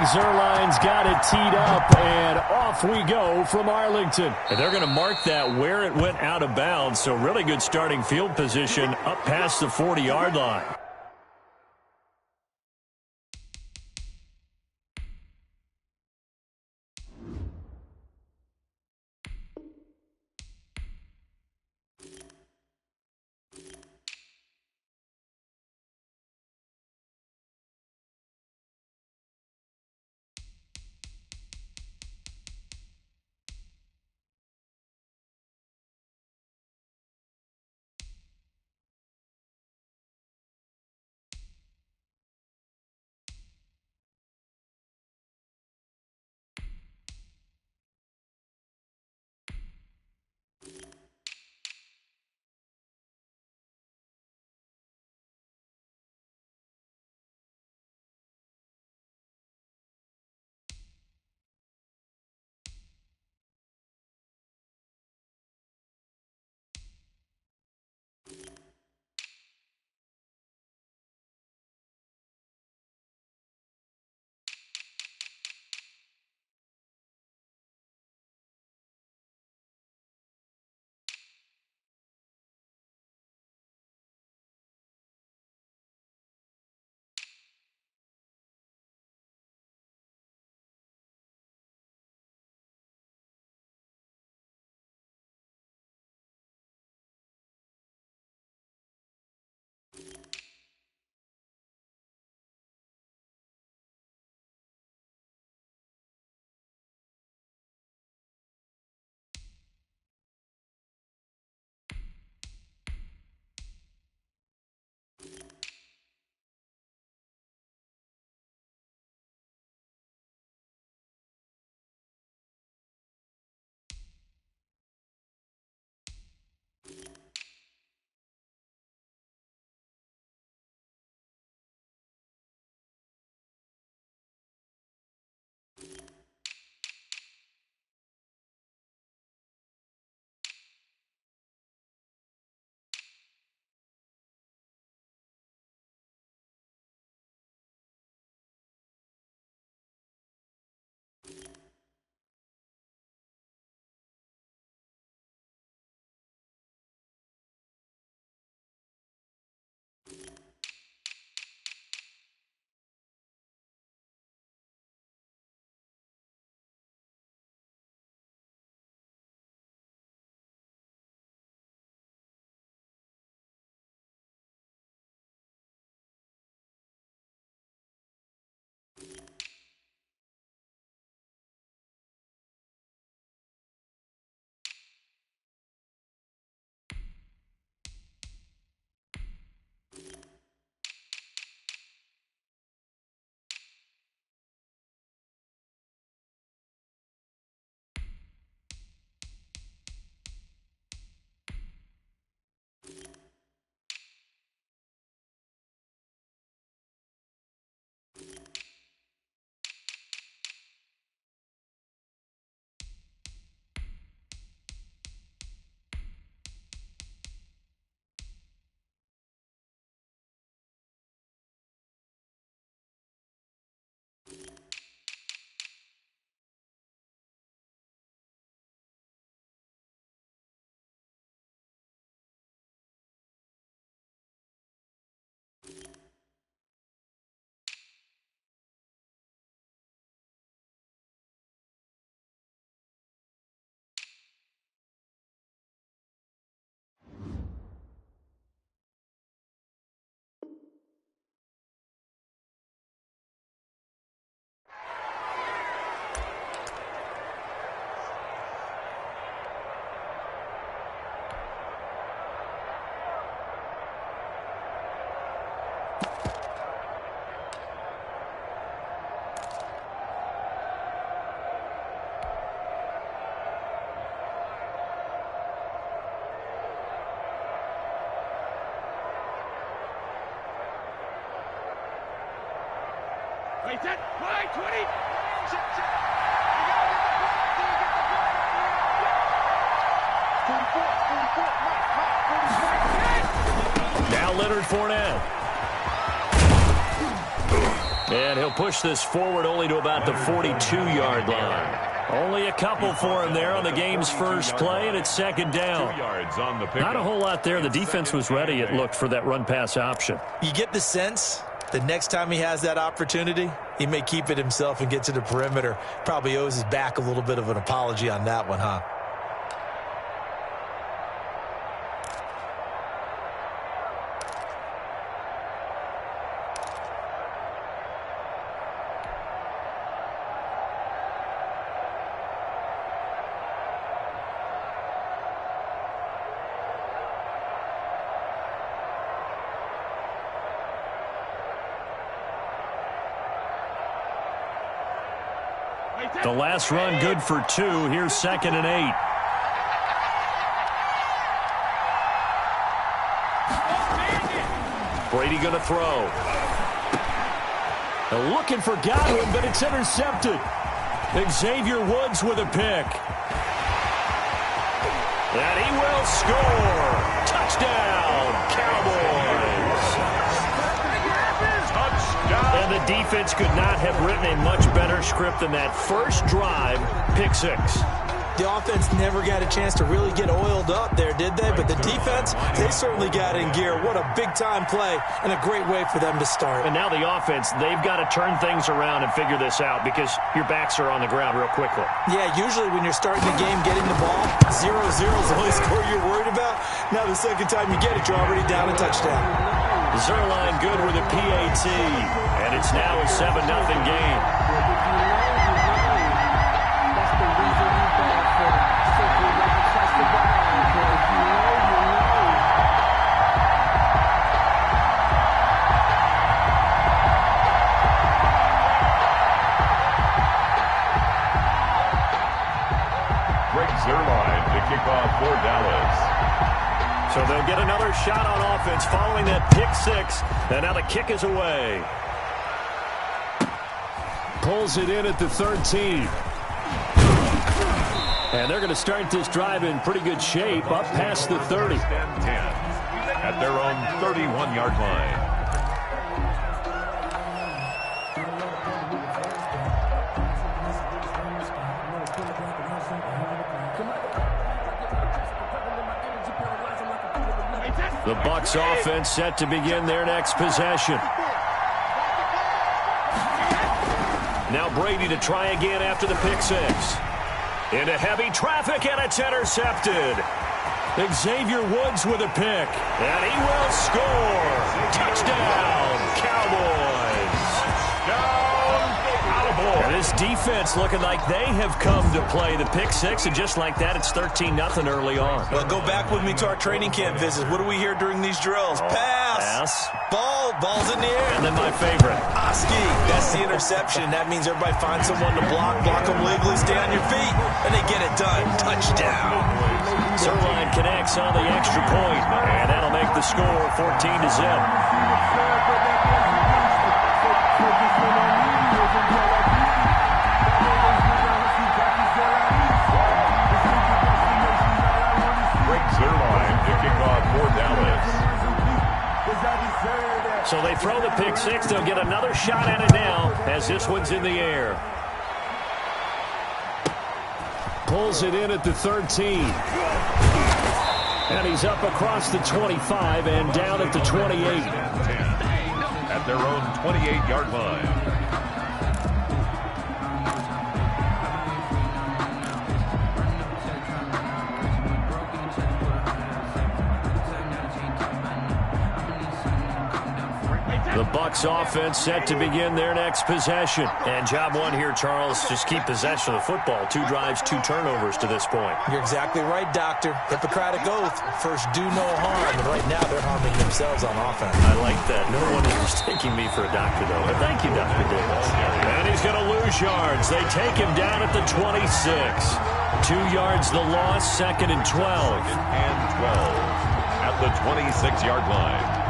Zerline's got it teed up, and off we go from Arlington. And they're going to mark that where it went out of bounds, so really good starting field position up past the 40-yard line. Wait, that line 20. Now Leonard Fournette. And he'll push this forward only to about the 42-yard line. Only a couple for him there on the game's first play, and it's second down. Not a whole lot there. The defense was ready, it looked, for that run-pass option. You get the sense the next time he has that opportunity, he may keep it himself and get to the perimeter. Probably owes his back a little bit of an apology on that one, huh? The last run good for 2. Here's 2nd and 8. Brady going to throw. Looking for Godwin, but it's intercepted. Xavier Woods with a pick. And he will score. Touchdown, Cowboys. Touchdown. And the defense could not have written a much better script than that first drive, pick 6. The offense never got a chance to really get oiled up there, did they? But the defense, they certainly got in gear. What a big-time play and a great way for them to start. And now the offense, they've got to turn things around and figure this out because your backs are on the ground real quickly. Yeah, usually when you're starting the game, getting the ball, 0-0 is the only score you're worried about. Now the second time you get it, you're already down a touchdown. Zerline good with a PAT, and it's now a 7-0 game. Zerline to kick off for Dallas. So they'll get another shot on offense following that pick 6, and now the kick is away. Pulls it in at the 13. And they're going to start this drive in pretty good shape, up past the 30. 10 at their own 31-yard line. The Bucs offense set to begin their next possession. Now Brady to try again after the pick 6. Into heavy traffic, and it's intercepted. Xavier Woods with a pick, and he will score. Touchdown, Cowboys. And this defense looking like they have come to play the pick 6, and just like that, it's 13-0 early on. Well, go back with me to our training camp visits. What do we hear during these drills? Pass. Ball's in the air. And then my favorite. Oski, that's the interception. That means everybody finds someone to block them legally, stay on your feet, and they get it done. Touchdown. Zerline connects on the extra point, and that'll make the score 14-0. Zerline to kick off for Dallas. So they throw the pick 6. They'll get another shot at it now as this one's in the air. Pulls it in at the 13. And he's up across the 25 and down at the 28. At their own 28-yard line. The Bucs offense set to begin their next possession. And job one here, Charles, just keep possession of the football. 2 drives, 2 turnovers to this point. You're exactly right, Doctor. Hippocratic oath. First, do no harm. And right now, they're harming themselves on offense. I like that. No one is mistaking me for a doctor, though. But thank you, Dr. Davis. And he's going to lose yards. They take him down at the 26. 2 yards the loss, 2nd and 12. 2nd and 12 at the 26-yard line.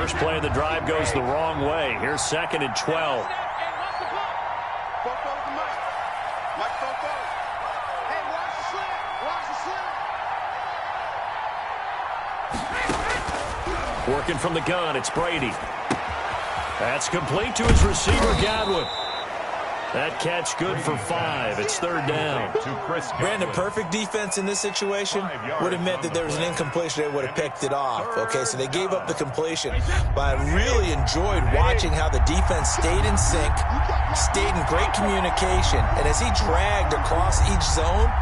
first play of the drive goes the wrong way. Here's 2nd and 12. Working from the gun, it's Brady. That's complete to his receiver, Godwin. That catch good for 5. It's 3rd down. Brandon, perfect defense in this situation would have meant that there was an incompletion. They would have picked it off. Okay, so they gave up the completion. But I really enjoyed watching how the defense stayed in sync, stayed in great communication. And as he dragged across each zone,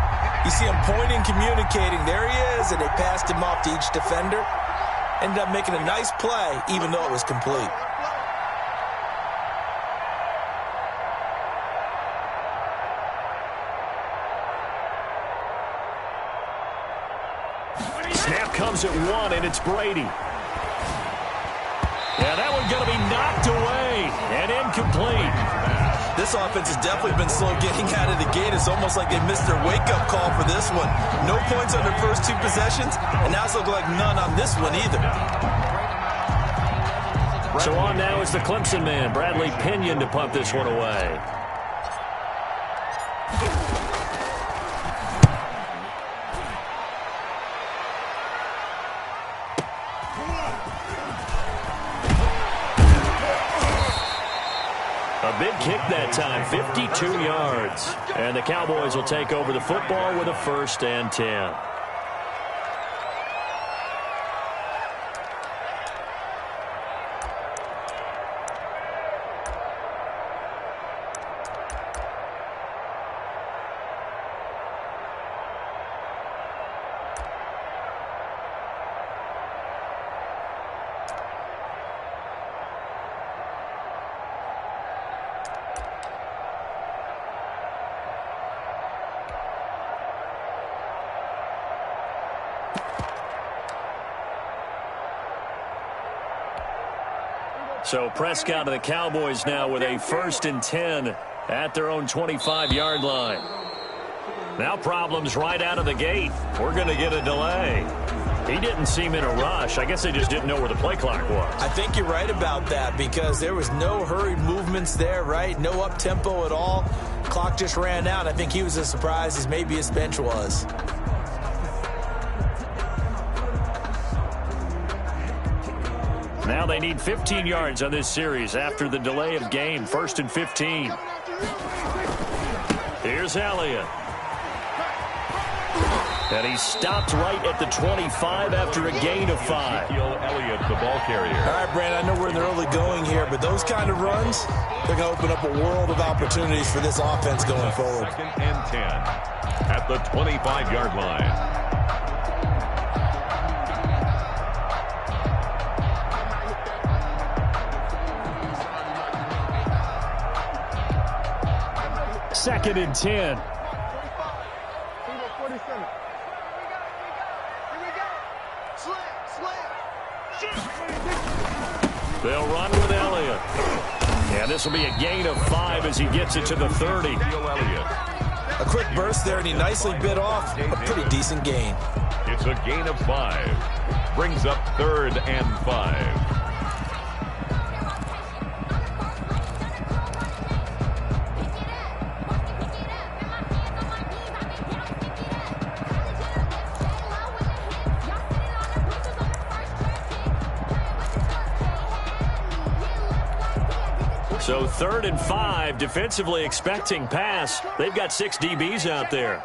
you see him pointing, communicating. There he is, and they passed him off to each defender. Ended up making a nice play, even though it was complete. Snap comes at 1, and it's Brady. Yeah, that one going to be knocked away and incomplete. This offense has definitely been slow getting out of the gate. It's almost like they missed their wake-up call for this one. No points on their first 2 possessions, and now it's looking like none on this one either. So on now is the Clemson man, Bradley Pinion, to punt this one away. A big kick that time, 52 yards. And the Cowboys will take over the football with a 1st and 10. So Prescott and the Cowboys now with a 1st and 10 at their own 25-yard line. Now problems right out of the gate. We're going to get a delay. He didn't seem in a rush. I guess they just didn't know where the play clock was. I think you're right about that because there was no hurried movements there, right? No up-tempo at all. Clock just ran out. I think he was as surprised as maybe his bench was. Now they need 15 yards on this series after the delay of game. 1st and 15. Here's Elliott. And he stopped right at the 25 after a gain of 5. Elliott, the ball carrier. All right, Brandon, I know we're in the early going here, but those kind of runs, they're going to open up a world of opportunities for this offense going forward. 2nd and 10 at the 25-yard line. Second and 10. They'll run with Elliott. Yeah, this will be a gain of 5 as he gets it to the 30. A quick burst there, and he nicely bit off a pretty decent gain. It's a gain of 5. Brings up 3rd and 5. So 3rd and 5, defensively expecting pass. They've got 6 DBs out there.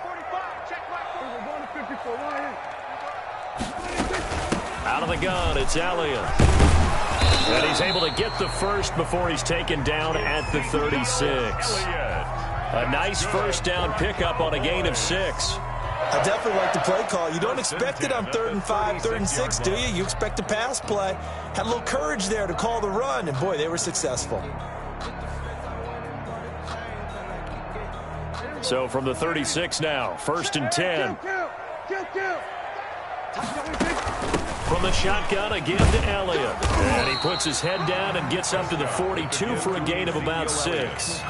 Out of the gun, it's Elliott. And he's able to get the first before he's taken down at the 36. A nice 1st down pickup on a gain of 6. I definitely like the play call. You don't expect it on 3rd and 5, 3rd and 6, do you? You expect a pass play. Had a little courage there to call the run, and boy, they were successful. So from the 36 now, 1st and 10. From the shotgun again to Elliott. And he puts his head down and gets up to the 42 for a gain of about 6.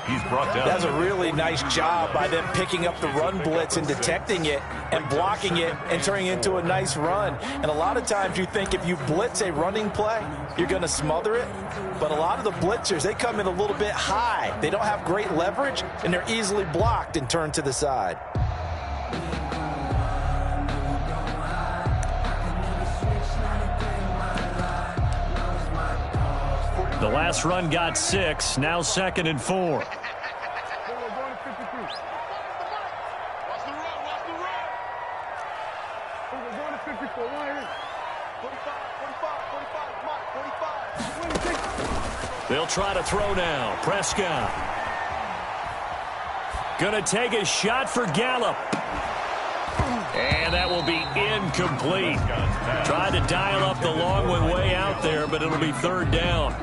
He's brought down. That's a really nice job by them picking up the run blitz and detecting it and blocking it and turning it into a nice run. And a lot of times you think if you blitz a running play, you're going to smother it. But a lot of the blitzers, they come in a little bit high. They don't have great leverage, and they're easily blocked and turned to the side. The last run got 6, now 2nd and 4. They'll try to throw now. Prescott. Gonna take a shot for Gallup. And that will be incomplete. Tried to dial up the long one way out there, but it'll be 3rd down.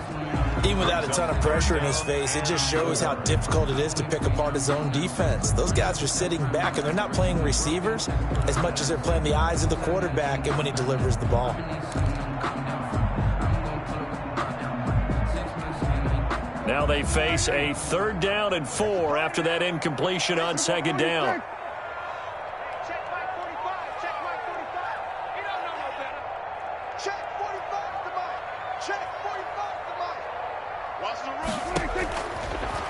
Even without a ton of pressure in his face, it just shows how difficult it is to pick apart his own defense. Those guys are sitting back, and they're not playing receivers as much as they're playing the eyes of the quarterback and when he delivers the ball. Now they face a 3rd down and 4 after that incompletion on 2nd down.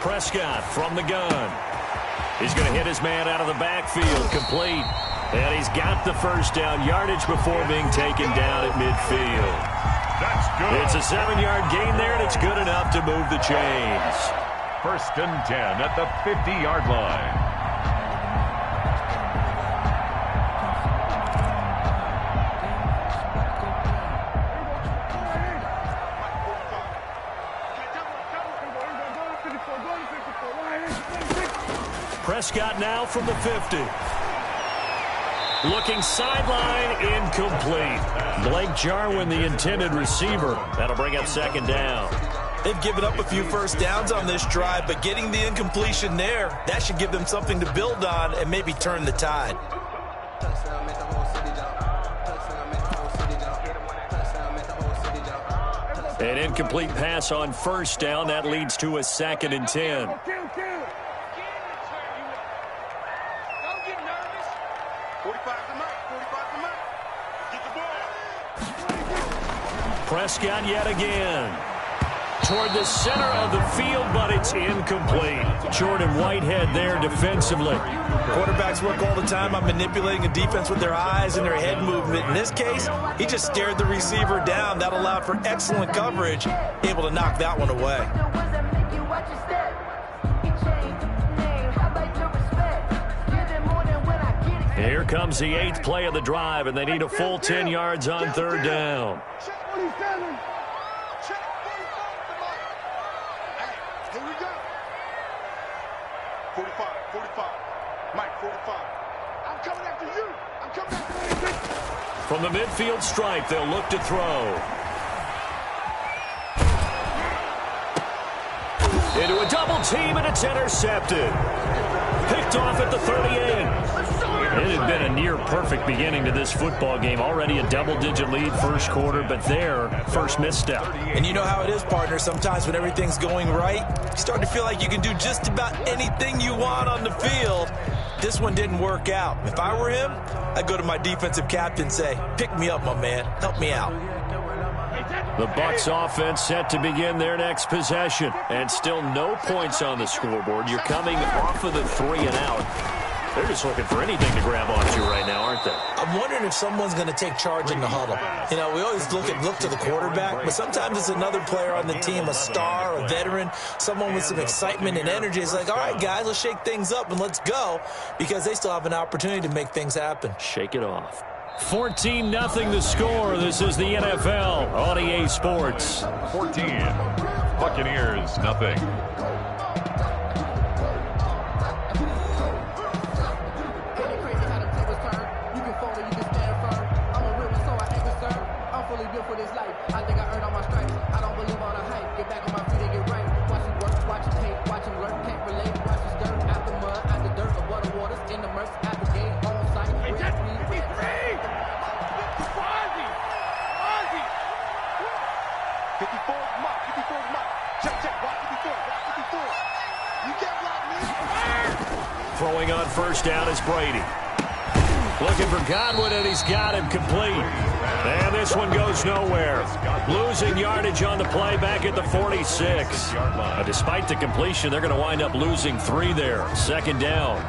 Prescott from the gun. He's going to hit his man out of the backfield, complete. And he's got the 1st down yardage before being taken down at midfield. That's good. It's a 7-yard gain there, and it's good enough to move the chains. 1st and 10 at the 50-yard line. Prescott now from the 50. Looking sideline, incomplete. Blake Jarwin, the intended receiver. That'll bring up 2nd down. They've given up a few 1st downs on this drive, but getting the incompletion there, that should give them something to build on and maybe turn the tide. An incomplete pass on 1st down. That leads to a 2nd and 10. Prescott yet again. Toward the center of the field, but it's incomplete. Jordan Whitehead there defensively. Quarterbacks work all the time on manipulating a defense with their eyes and their head movement. In this case, he just stared the receiver down. That allowed for excellent coverage, able to knock that one away. Here comes the 8th play of the drive, and they need a full 10 yards on 3rd down. From the midfield stripe, they'll look to throw. Into a double team, and it's intercepted. Picked off at the 38. It had been a near-perfect beginning to this football game. Already a double-digit lead 1st quarter, but their first misstep. And you know how it is, partner. Sometimes when everything's going right, you start to feel like you can do just about anything you want on the field. This one didn't work out. If I were him, I'd go to my defensive captain and say, pick me up, my man. Help me out. The Bucs offense set to begin their next possession. And still no points on the scoreboard. You're coming off of the 3 and out. They're just looking for anything to grab onto right now, aren't they? I'm wondering if someone's going to take charge in the huddle. You know, we always look to the quarterback, but sometimes it's another player on the team, a star, a veteran, someone with some excitement and energy. It's like, all right, guys, let's shake things up and let's go, because they still have an opportunity to make things happen. Shake it off. 14-0 the score. This is the NFL on EA Sports. 14. Buccaneers, nothing. Throwing on first down is Brady. Looking for Godwin, and he's got him complete. And this one goes nowhere. Losing yardage on the play back at the 46. Despite the completion, they're going to wind up losing 3 there. Second down.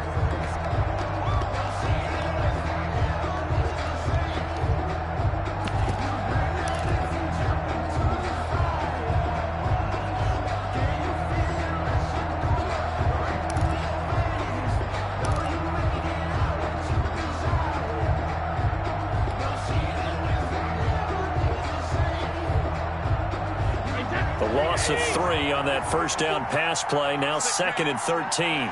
Loss of 3 on that first down pass play. Now 2nd and 13.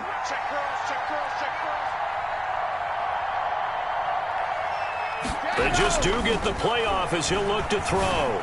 They just do get the playoff as he'll look to throw.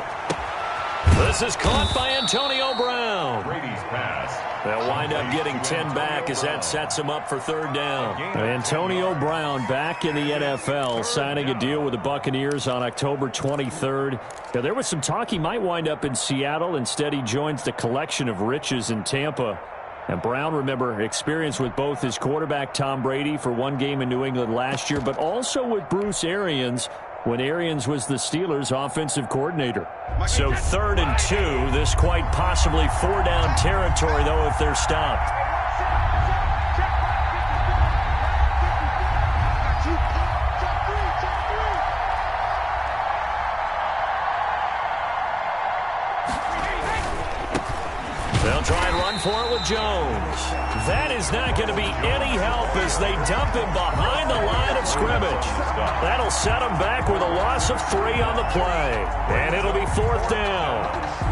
This is caught by Antonio Brown. Brady's pass. They'll wind up getting 10 back as that sets him up for 3rd down. Antonio Brown back in the NFL, signing a deal with the Buccaneers on October 23rd. Now, there was some talk he might wind up in Seattle. Instead, he joins the collection of riches in Tampa. And Brown, remember, experience with both his quarterback, Tom Brady, for 1 game in New England last year, but also with Bruce Arians when Arians was the Steelers' offensive coordinator. So 3rd and 2, this quite possibly 4-down territory, though, if they're stopped. They'll try and run for it with Jones. That is not going to be any help as they dump him behind the line of scrimmage. That'll set him back with a loss of 3 on the play. And it'll be 4th down.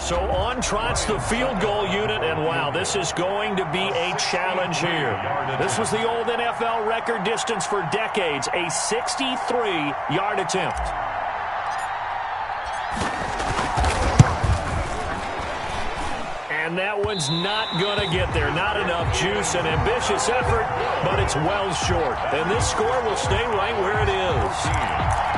So on trots the field goal unit, and wow, this is going to be a challenge here. This was the old NFL record distance for decades, a 63-yard attempt. And that one's not going to get there. Not enough juice, an ambitious effort, but it's well short. And this score will stay right where it is.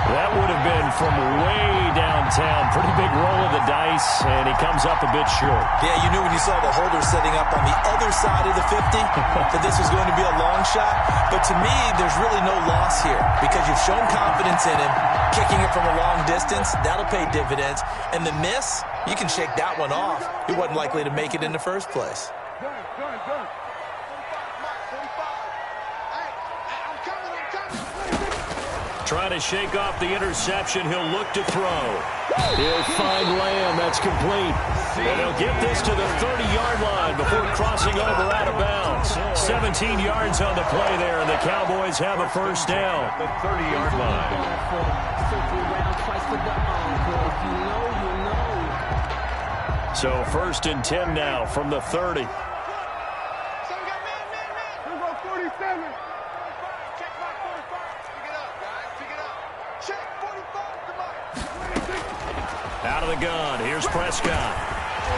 That would have been from way downtown. Pretty big roll of the dice, and he comes up a bit short. Yeah, you knew when you saw the holder setting up on the other side of the 50 that this was going to be a long shot. But to me, there's really no loss here because you've shown confidence in him. Kicking it from a long distance, that'll pay dividends. And the miss, you can shake that one off. He wasn't likely to make it in the first place. Trying to shake off the interception. He'll look to throw. He'll find Lamb. That's complete. And he'll get this to the 30-yard line before crossing over out of bounds. 17 yards on the play there, and the Cowboys have a first down. The 30-yard line. So 1st and 10 now from the 30. Out of the gun, here's Prescott.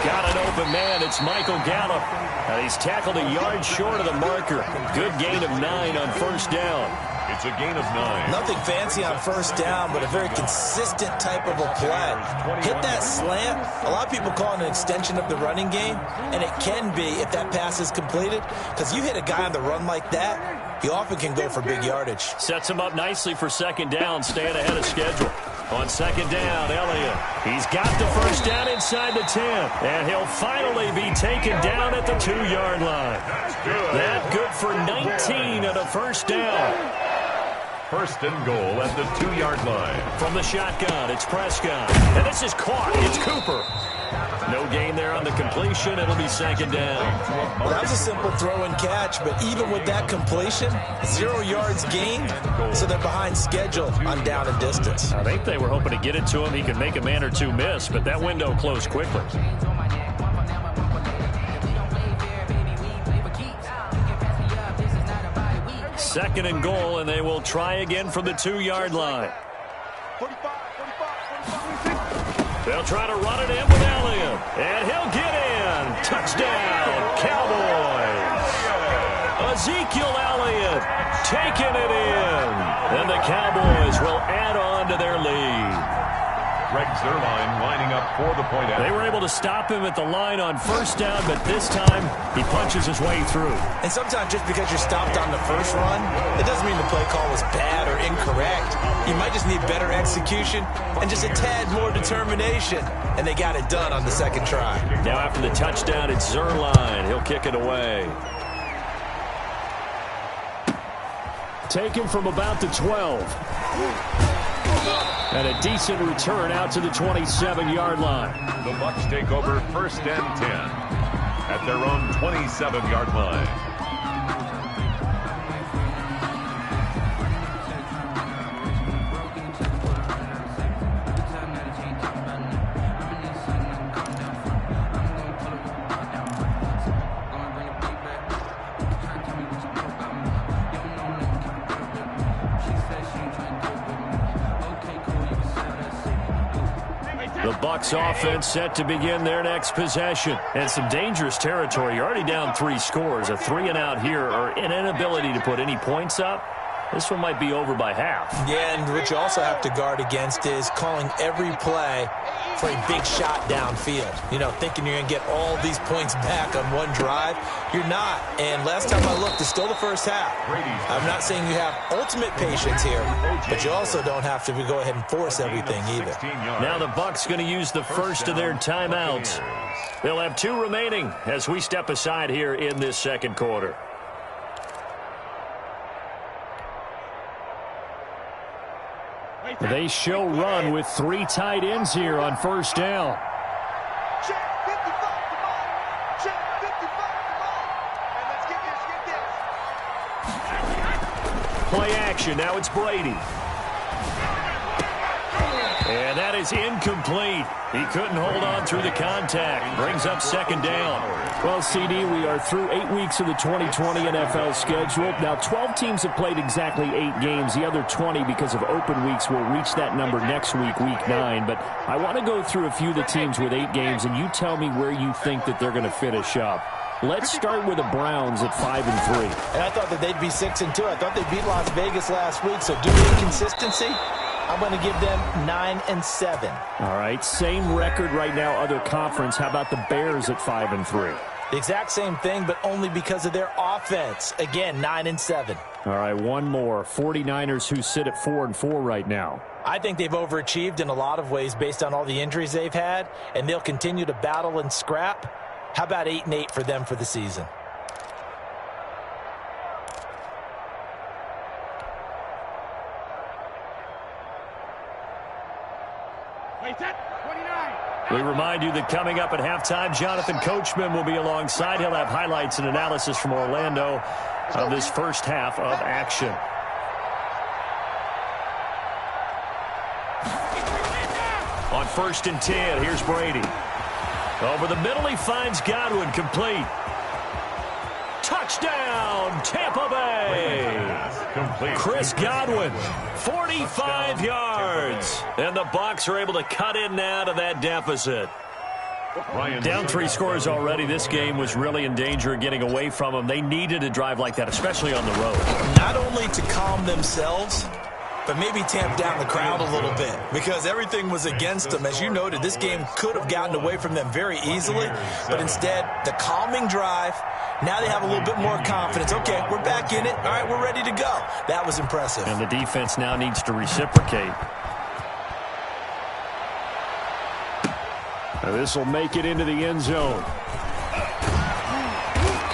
Got an open man, it's Michael Gallup. And he's tackled a yard short of the marker. Good gain of 9 on first down. It's a gain of 9. Nothing fancy on first down, but a very consistent type of a play. Hit that slant. A lot of people call it an extension of the running game, and it can be if that pass is completed, because you hit a guy on the run like that, he often can go for big yardage. Sets him up nicely for second down, staying ahead of schedule. On second down, Elliott. He's got the first down inside the 10, and he'll finally be taken down at the 2-yard line. That good for 19 at a first down. 1st and goal at the 2-yard line. From the shotgun, it's Prescott. And this is caught. It's Cooper. No gain there on the completion. It'll be second down. Well, that was a simple throw and catch, but even with that completion, 0 yards gained, so they're behind schedule on down and distance. I think they were hoping to get it to him. He could make a man or two miss, but that window closed quickly. Second and goal, and they will try again from the 2-yard line. They'll try to run it in with Elliott. And he'll get in. Touchdown, Cowboys. Ezekiel Elliott taking it in. And the Cowboys will add on to their lead. Greg Zuerlein lining up for the point out. They were able to stop him at the line on first down, but this time he punches his way through. And sometimes just because you're stopped on the first run, it doesn't mean the play call was bad or incorrect. You might just need better execution and just a tad more determination. And they got it done on the second try. Now after the touchdown, it's Zuerlein. He'll kick it away. Taken from about the 12. And a decent return out to the 27-yard line. The Bucs take over 1st and 10 at their own 27-yard line. The Bucs offense set to begin their next possession. And some dangerous territory. You're already down 3 scores. A 3-and-out here or an inability to put any points up. This one might be over by half. Yeah, and what you also have to guard against is calling every play for a big shot downfield. You know, thinking you're going to get all these points back on one drive. You're not. And last time I looked, it's still the first half. I'm not saying you have ultimate patience here, but you also don't have to go ahead and force everything either. Now the Bucs going to use the first of their timeouts. They'll have 2 remaining as we step aside here in this second quarter. They show run with 3 tight ends here on first down. Check 55, come on. Check 55, come on. And let's get this. Play action. Now it's Brady. And that is incomplete. He couldn't hold on through the contact. Brings up second down. Well, CD, we are through 8 weeks of the 2020 NFL schedule. Now, 12 teams have played exactly 8 games. The other 20, because of open weeks, will reach that number next week, week 9. But I want to go through a few of the teams with 8 games, and you tell me where you think that they're going to finish up. Let's start with the Browns at 5-3. And I thought that they'd be 6-2. I thought they beat Las Vegas last week, so due to inconsistency, I'm going to give them 9-7. All right, same record right now, other conference. How about the Bears at 5-3? The exact same thing, but only because of their offense. Again, 9-7. All right, one more. 49ers, who sit at 4-4 right now. I think they've overachieved in a lot of ways based on all the injuries they've had, and they'll continue to battle and scrap. How about 8-8 for them for the season? We remind you that coming up at halftime, Jonathan Coachman will be alongside. He'll have highlights and analysis from Orlando of this first half of action. On 1st and 10, here's Brady. Over the middle, he finds Godwin, complete. Touchdown, Tampa Bay. Chris Godwin, 45 yards. And the Bucs are able to cut in now to that deficit. Down 3 scores already. This game was really in danger of getting away from them. They needed a drive like that, especially on the road. Not only to calm themselves, but maybe tamp down the crowd a little bit, because everything was against them. As you noted, this game could have gotten away from them very easily, but instead, the calming drive, now they have a little bit more confidence. Okay, we're back in it. All right, we're ready to go. That was impressive. And the defense now needs to reciprocate. This will make it into the end zone.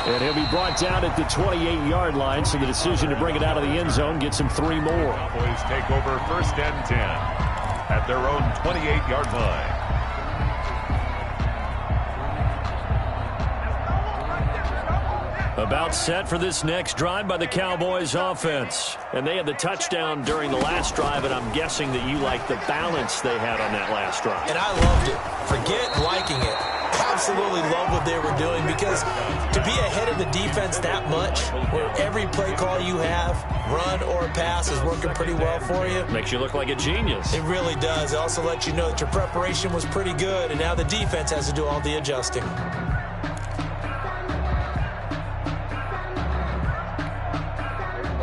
And he'll be brought down at the 28-yard line, so the decision to bring it out of the end zone gets him 3 more. Cowboys take over 1st and 10 at their own 28-yard line. About set for this next drive by the Cowboys offense. And they had the touchdown during the last drive, and I'm guessing that you like the balance they had on that last drive. And I loved it. Forget liking it. absolutely love what they were doing, because to be ahead of the defense that much, where every play call you have, run or pass, is working pretty well for you. Makes you look like a genius. It really does. It also lets you know that your preparation was pretty good, and now the defense has to do all the adjusting.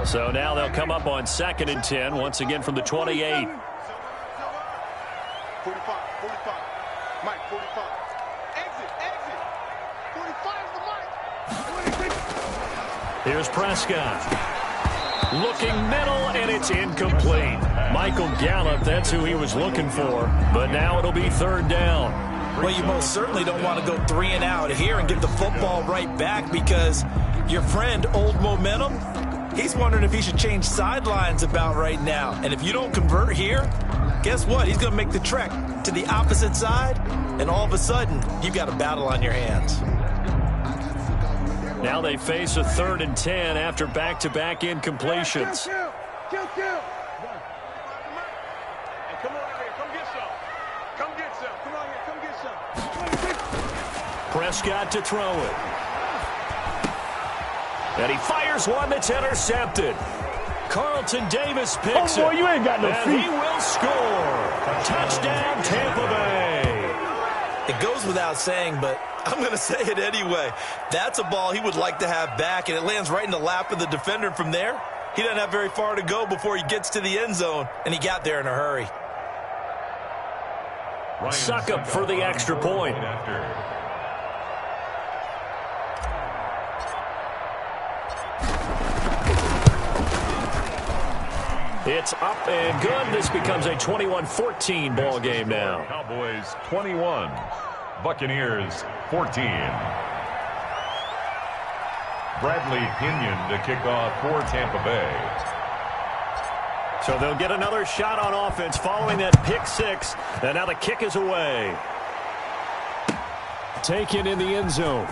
So now they'll come up on 2nd and 10, once again from the 28. 45, 45. Mike, 45. Exit, exit. 45 is the Mike. Here's Prescott. Looking middle, and it's incomplete. Michael Gallup, that's who he was looking for. But now it'll be 3rd down. Well, you most certainly don't want to go 3 and out here and get the football right back, because your friend, Old Momentum, he's wondering if he should change sidelines about right now. And if you don't convert here, guess what? He's going to make the trek to the opposite side, and all of a sudden, you've got a battle on your hands. Now they face a 3rd and 10 after back-to-back incompletions. Kill. Hey, come on here. Come get some. Come get some. Come on here. Come get some. Prescott to throw it. And he fires one that's intercepted. Carlton Davis picks it. You ain't got no and feet. he will score. Touchdown, Tampa Bay. It goes without saying, but I'm going to say it anyway. That's a ball he would like to have back, and it lands right in the lap of the defender from there. He doesn't have very far to go before he gets to the end zone, and he got there in a hurry. Suckup for the extra point. It's up and good. This becomes a 21-14 ball game now. Cowboys 21, Buccaneers 14. Bradley Pinion to kick off for Tampa Bay. So they'll get another shot on offense following that pick six. And now the kick is away. Taken in the end zone.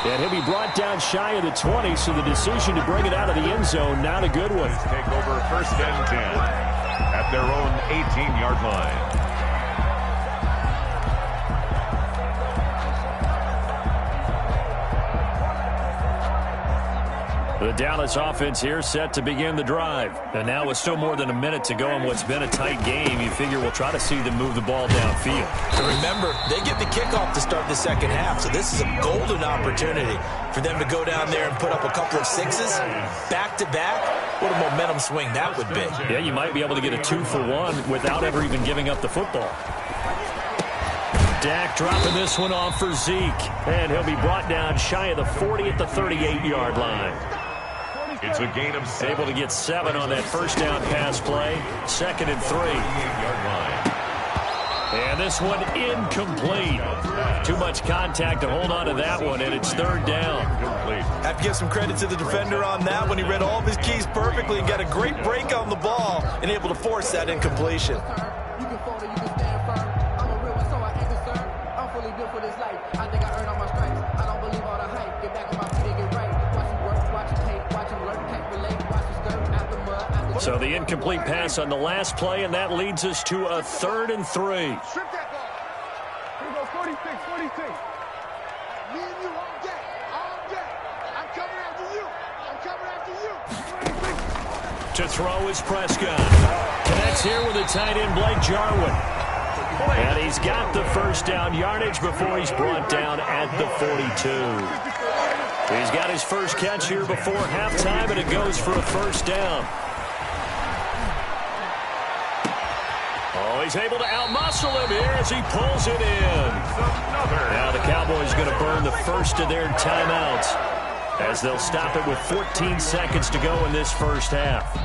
And he'll be brought down shy of the 20, so the decision to bring it out of the end zone, not a good one. Take over 1st and 10 at their own 18-yard line. The Dallas offense here set to begin the drive. And now with still more than a minute to go in what's been a tight game, you figure we'll try to see them move the ball downfield. And remember, they get the kickoff to start the second half, so this is a golden opportunity for them to go down there and put up a couple of sixes back-to-back. What a momentum swing that would be. Yeah, you might be able to get a 2-for-1 without ever even giving up the football. Dak dropping this one off for Zeke, and he'll be brought down shy of the 40 at the 38-yard line. It's a gain of 7. Able to get 7 on that first down pass play. 2nd and 3. 8-yard line. And this one incomplete. Too much contact to hold on to that one, and it's 3rd down. Complete. Have to give some credit to the defender on that one. He read all of his keys perfectly and got a great break on the ball and able to force that incompletion. You can fold it, you can stand firm. I'm a real one, so I ain't concerned. I'm fully built for this life. I think I earned all my stripes. I don't believe all the hype. Get back on my feet and get right. Watch him work, watch him hate, watch him learn, can't relate, watch him stir after mud, after So the incomplete pass on the last play, and that leads us to a 3rd and 3. Strip that ball. Here we go, 46, 46. Me and you all day, all day. I'm coming after you. I'm coming after you. 26. To throw is Prescott. Connects here with a tight end, Blake Jarwin. And he's got the first down yardage before he's brought down at the 42. He's got his first catch here before halftime, and it goes for a first down. Oh, he's able to outmuscle him here as he pulls it in. Now the Cowboys going to burn the first of their timeouts as they'll stop it with 14 seconds to go in this first half.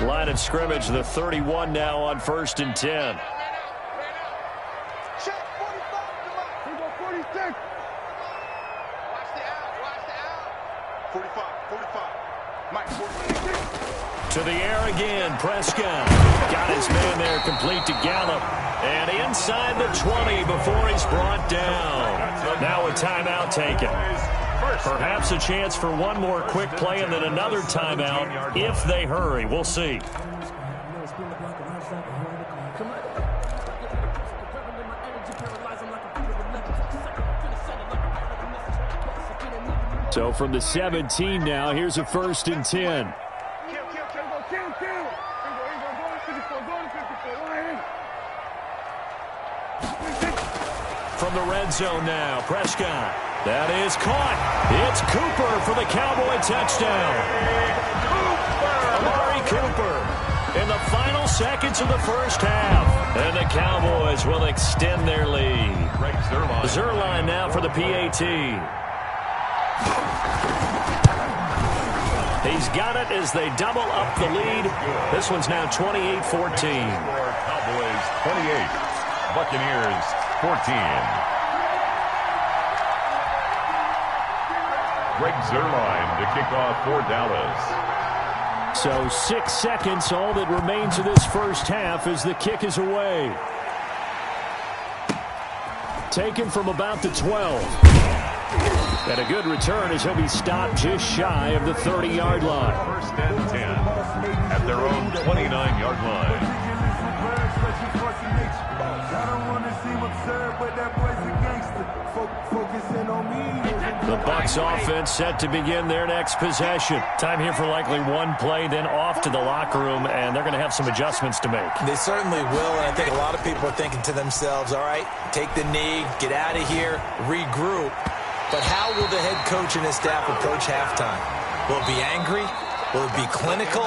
Line of scrimmage, the 31 now on 1st and 10. Check 45 to Mike. Here we go, 46. Watch the out, watch the out. 45, 45. Mike, 46. To the air again, Prescott. Got his man there complete to Gallup. And inside the 20 before he's brought down. Now a timeout taken. Perhaps a chance for one more quick play and then another timeout if they hurry. We'll see. So from the 17 now, here's a 1st and 10. From the red zone now, Prescott. That is caught. It's Cooper for the Cowboy touchdown. Amari Cooper in the final seconds of the first half. And the Cowboys will extend their lead. Zerline now for the PAT. He's got it as they double up the lead. This one's now 28-14. Cowboys 28, Buccaneers 14. Greg Zerline to kick off for Dallas. So 6 seconds, all that remains of this first half as the kick is away. Taken from about the 12. And a good return as he'll be stopped just shy of the 30-yard line. 1st and 10 at their own 29-yard line. The Bucs offense set to begin their next possession. Time here for likely one play, then off to the locker room, and they're going to have some adjustments to make. They certainly will, and I think a lot of people are thinking to themselves, all right, take the knee, get out of here, regroup. But how will the head coach and his staff approach halftime? Will it be angry? Will it be clinical?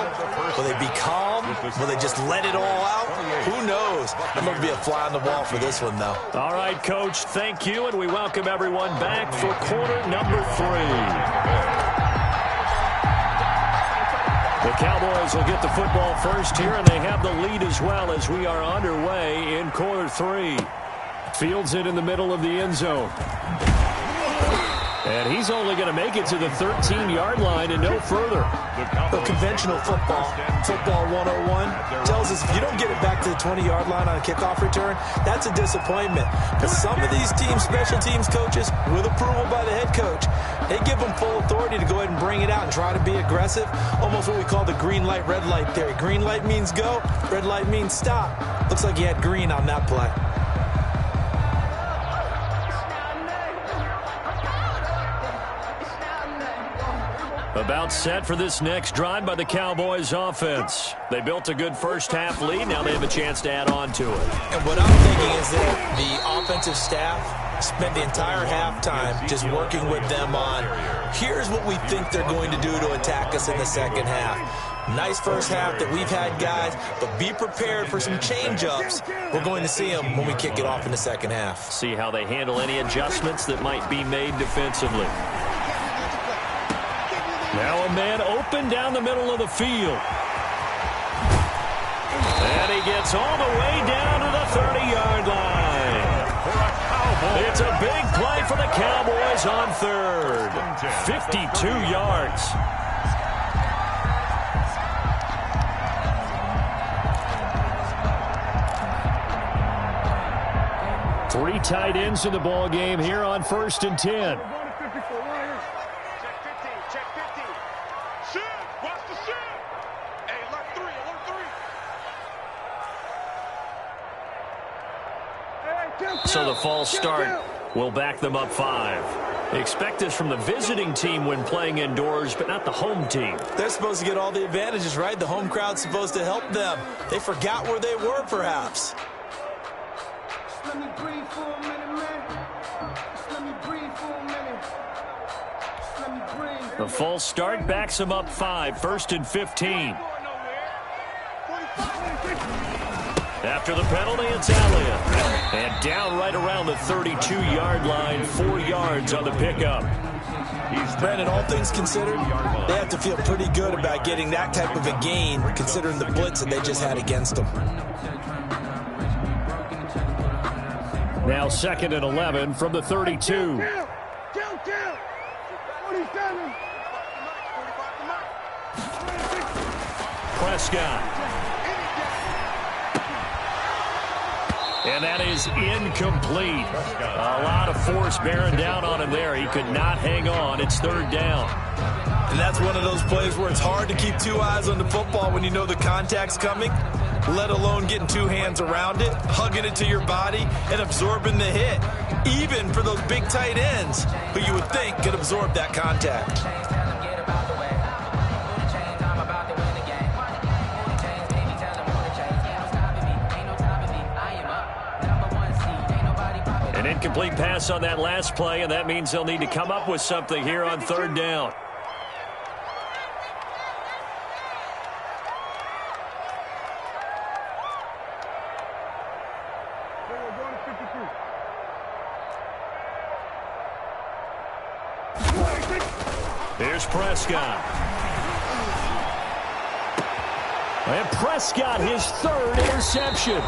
Will they be calm? Will they just let it all out? Who knows? I'm going to be a fly on the wall for this one, though. All right, Coach, thank you, and we welcome everyone back for quarter number 3. The Cowboys will get the football first here, and they have the lead as well as we are underway in quarter 3. Fields it in the middle of the end zone. And he's only going to make it to the 13-yard line and no further. The conventional football 101, tells us if you don't get it back to the 20-yard line on a kickoff return, that's a disappointment. But some of these teams, special teams coaches, with approval by the head coach, they give them full authority to go ahead and bring it out and try to be aggressive. Almost what we call the green light, red light theory. Green light means go, red light means stop. Looks like he had green on that play. About set for this next drive by the Cowboys offense. They built a good first half lead. Now they have a chance to add on to it. And what I'm thinking is that the offensive staff spent the entire halftime just working with them on, here's what we think they're going to do to attack us in the second half. Nice first half that we've had, guys, but be prepared for some change-ups. We're going to see them when we kick it off in the second half. See how they handle any adjustments that might be made defensively. Now a man open down the middle of the field. And he gets all the way down to the 30-yard line. It's a big play for the Cowboys on third. 52 yards. Three tight ends in the ball game here on 1st and 10. So the false start will back them up 5. Expect this from the visiting team when playing indoors, but not the home team. They're supposed to get all the advantages, right? The home crowd's supposed to help them. They forgot where they were, perhaps. Let me breathe for a minute, man. Let me breathe for a minute. Let me breathe. The false start backs them up 5, 1st and 15. After the penalty, it's Elliott. And down right around the 32-yard line, 4 yards on the pickup. Brandon, all things considered, they have to feel pretty good about getting that type of a gain, considering the blitz that they just had against them. Now 2nd and 11 from the 32. Prescott. And that is incomplete. A lot of force bearing down on him there. He could not hang on. It's third down. And that's one of those plays where it's hard to keep two eyes on the football when you know the contact's coming, let alone getting two hands around it, hugging it to your body, and absorbing the hit, even for those big tight ends who you would think could absorb that contact. An incomplete pass on that last play, and that means they'll need to come up with something here on third down. Here's Prescott. And Prescott, his third interception.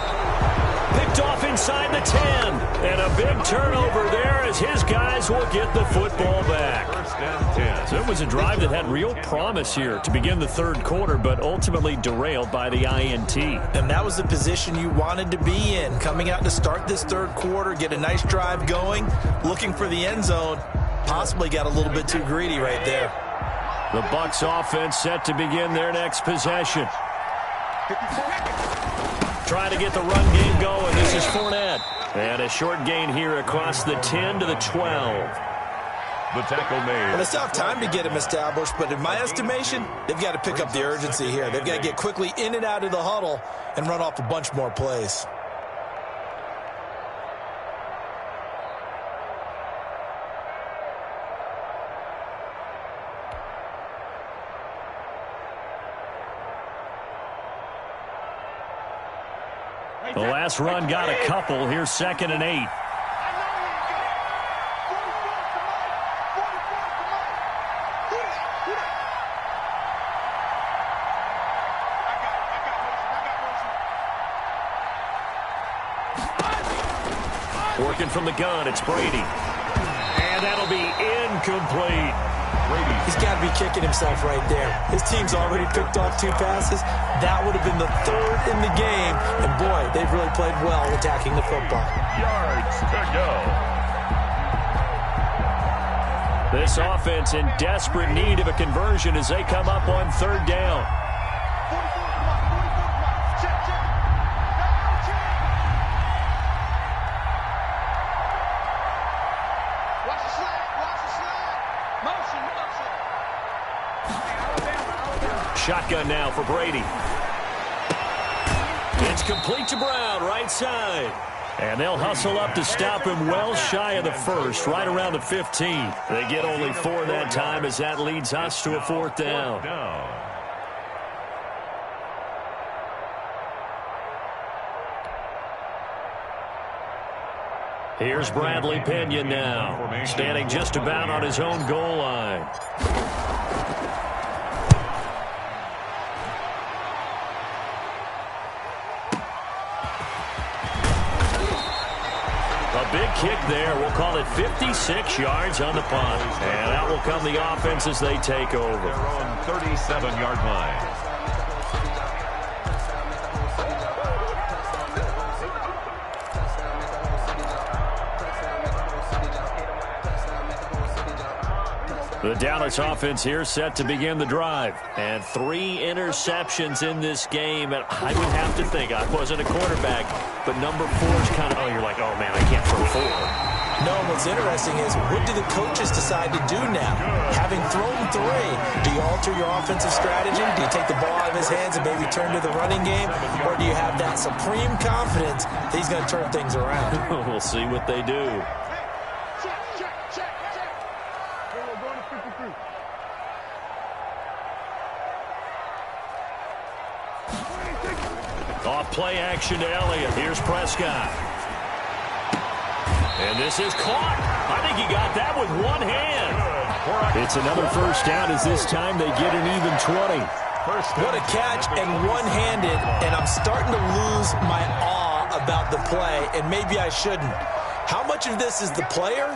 Picked off inside the 10. And a big turnover there as his guys will get the football back. First and 10. So it was a drive that had real promise here to begin the third quarter, but ultimately derailed by the INT. And that was the position you wanted to be in, coming out to start this third quarter, get a nice drive going, looking for the end zone. Possibly got a little bit too greedy right there. The Bucs offense set to begin their next possession. Trying to get the run game going. This is Fournette. And a short gain here across the 10 to the 12. The tackle made. Well, they still have time to get him established, but in my estimation, they've got to pick up the urgency here. They've got to get quickly in and out of the huddle and run off a bunch more plays. The last run got a couple. Here's 2nd and 8. Working from the gun, it's Brady. And that'll be incomplete. He's got to be kicking himself right there. His team's already picked off 2 passes. That would have been the 3rd in the game. And, boy, they've really played well attacking the football. Yards to go. This offense in desperate need of a conversion as they come up on third down. Shotgun now for Brady. It's complete to Brown, right side. And they'll hustle up to stop him well shy of the first, right around the 15. They get only 4 that time as that leads us to a 4th down. Here's Bradley Pinion now, standing just about on his own goal line. Big kick there. We'll call it 56 yards on the punt. And out will come the offense as they take over. Their own 37-yard line. The Dallas offense here set to begin the drive. And 3 interceptions in this game. And I would have to think, I wasn't a quarterback, but number 4 is kind of, oh, you're like, oh, man, I can't throw 4. No, what's interesting is, what do the coaches decide to do now? Having thrown 3, do you alter your offensive strategy? Do you take the ball out of his hands and maybe turn to the running game? Or do you have that supreme confidence that he's going to turn things around? We'll see what they do. Off play action to Elliott. Here's Prescott. And this is caught. I think he got that with one hand. It's another first down as this time they get an even 20. What a catch and one-handed, and I'm starting to lose my awe about the play, and maybe I shouldn't. How much of this is the player?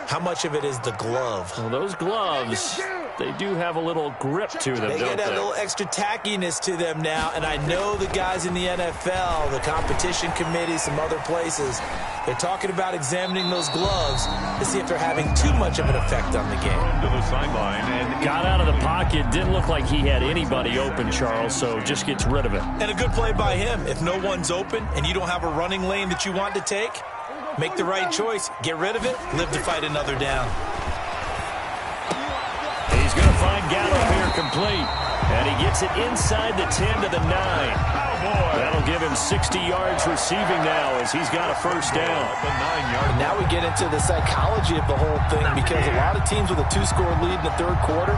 How much of it is the glove? Well, those gloves they do have a little grip to them, They don't get that they? little extra tackiness to them now, and I know the guys in the NFL, the competition committee, some other places, they're talking about examining those gloves to see if they're having too much of an effect on the game. To the sideline and Got out of the pocket, didn't look like he had anybody open, Charles, so just gets rid of it. And a good play by him. If no one's open and you don't have a running lane that you want to take, make the right choice. Get rid of it. Live to fight another down. He's going to find Gallup here complete. And he gets it inside the 10 to the 9. That'll give him 60 yards receiving now as he's got a first down. the 9-yard. Now we get into the psychology of the whole thing, because a lot of teams with a 2-score lead in the third quarter,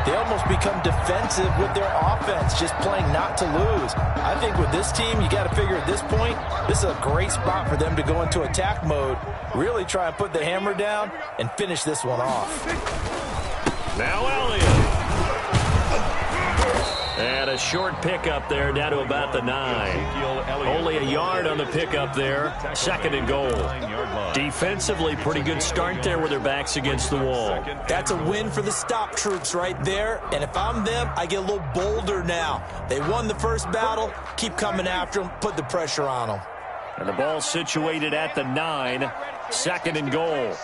they almost become defensive with their offense, just playing not to lose. I think with this team, you got to figure at this point, this is a great spot for them to go into attack mode, really try and put the hammer down and finish this one off. Now Elliott. And a short pickup there down to about the 9. Only a yard on the pickup there. Second and goal. Defensively, pretty good start there with their backs against the wall. That's a win for the stop troops right there. And if I'm them, I get a little bolder now. They won the first battle. Keep coming after them. Put the pressure on them. And the ball situated at the 9. Second and goal.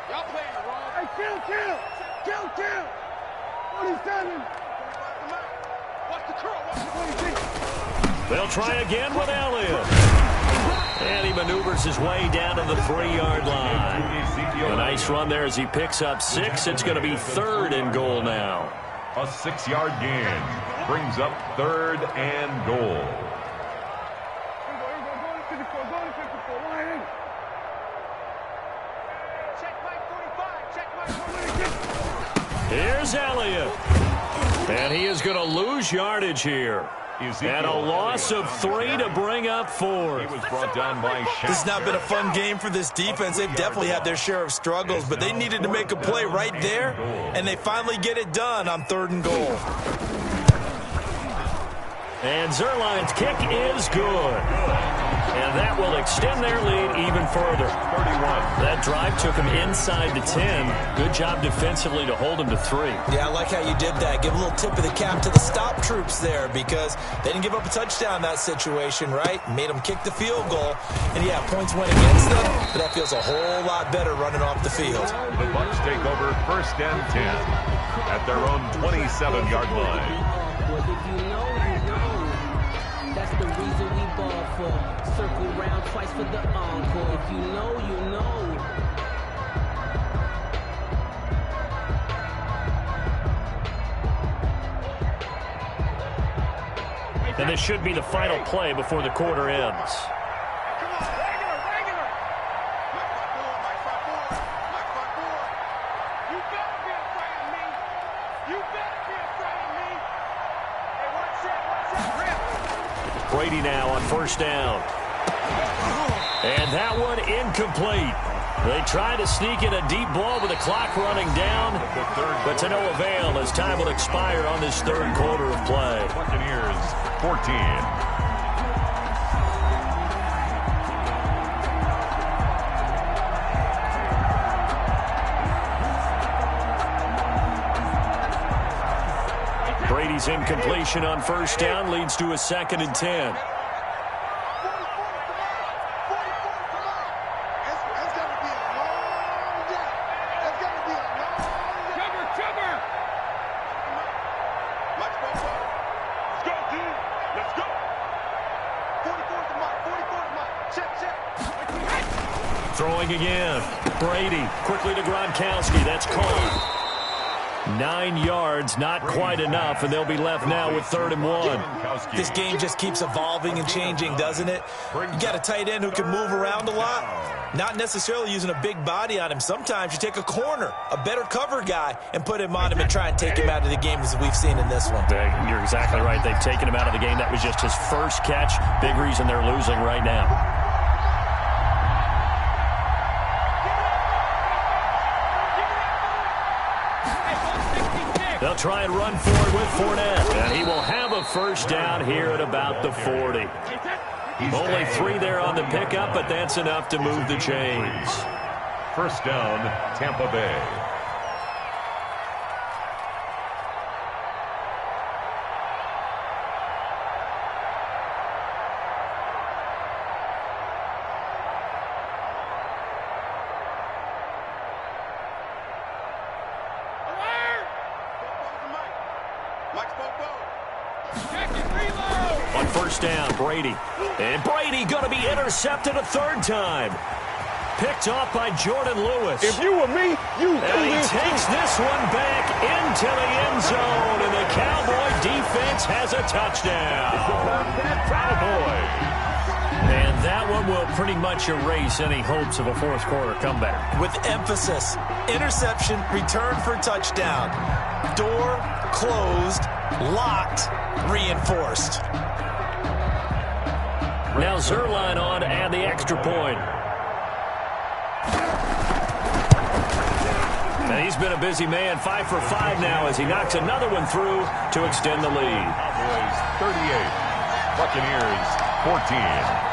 Y'all playing wrong. Hey, kill. 47. Watch the curl. Watch the 26. They'll try again with Elliott. And he maneuvers his way down to the 3-yard line. A nice run there as he picks up 6. It's going to be third and goal now. A 6-yard gain brings up third and goal. Here's Elliott. And he is going to lose yardage here. And a loss of 3 to bring up 4. He was brought down by Shaq. This has not been a fun game for this defense. They've definitely had their share of struggles, but they needed to make a play right there, and they finally get it done on third and goal. And Zerline's kick is good. And that will extend their lead even further. 31. That drive took him inside the 10. Good job defensively to hold him to 3. Yeah, I like how you did that. Give a little tip of the cap to the stop troops there, because they didn't give up a touchdown in that situation, right? Made them kick the field goal. And, yeah, points went against them, but that feels a whole lot better running off the field. The Bucs take over first and 10 at their own 27-yard line. If you know, you know. That's the reason we ball for. Circle round twice for the encore. If you know, you know. And this should be the final play before the quarter ends. Brady now on first down. And that one incomplete. They try to sneak in a deep ball with the clock running down, but to no avail as time will expire on this third quarter of play. Buccaneers 14. Brady's incompletion on first down leads to a second and 10. Throwing again. Brady quickly to Gronkowski. That's caught. 9 yards, not quite enough, and they'll be left now with 3rd and 1. This game just keeps evolving and changing, doesn't it? You got a tight end who can move around a lot, not necessarily using a big body on him. Sometimes you take a corner, a better cover guy, and put him on him and try and take him out of the game, as we've seen in this one. You're exactly right. They've taken him out of the game. That was just his first catch. Big reason they're losing right now. They'll try and run forward with Fournette, and he will have a first down here at about the 40. Only 3 there on the pickup, but that's enough to move the chains. First down, Tampa Bay. On first down, Brady. And Brady going to be intercepted a third time. Picked off by Jordan Lewis. If you were me, you and he takes this one back into the end zone, and the Cowboy defense has a touchdown. Cowboy. And that one will pretty much erase any hopes of a fourth quarter comeback. With emphasis, interception, return for touchdown. Door closed, locked, reinforced. Now Zerline on to add the extra point. And he's been a busy man, 5 for 5 now as he knocks another one through to extend the lead. Cowboys 38, Buccaneers 14.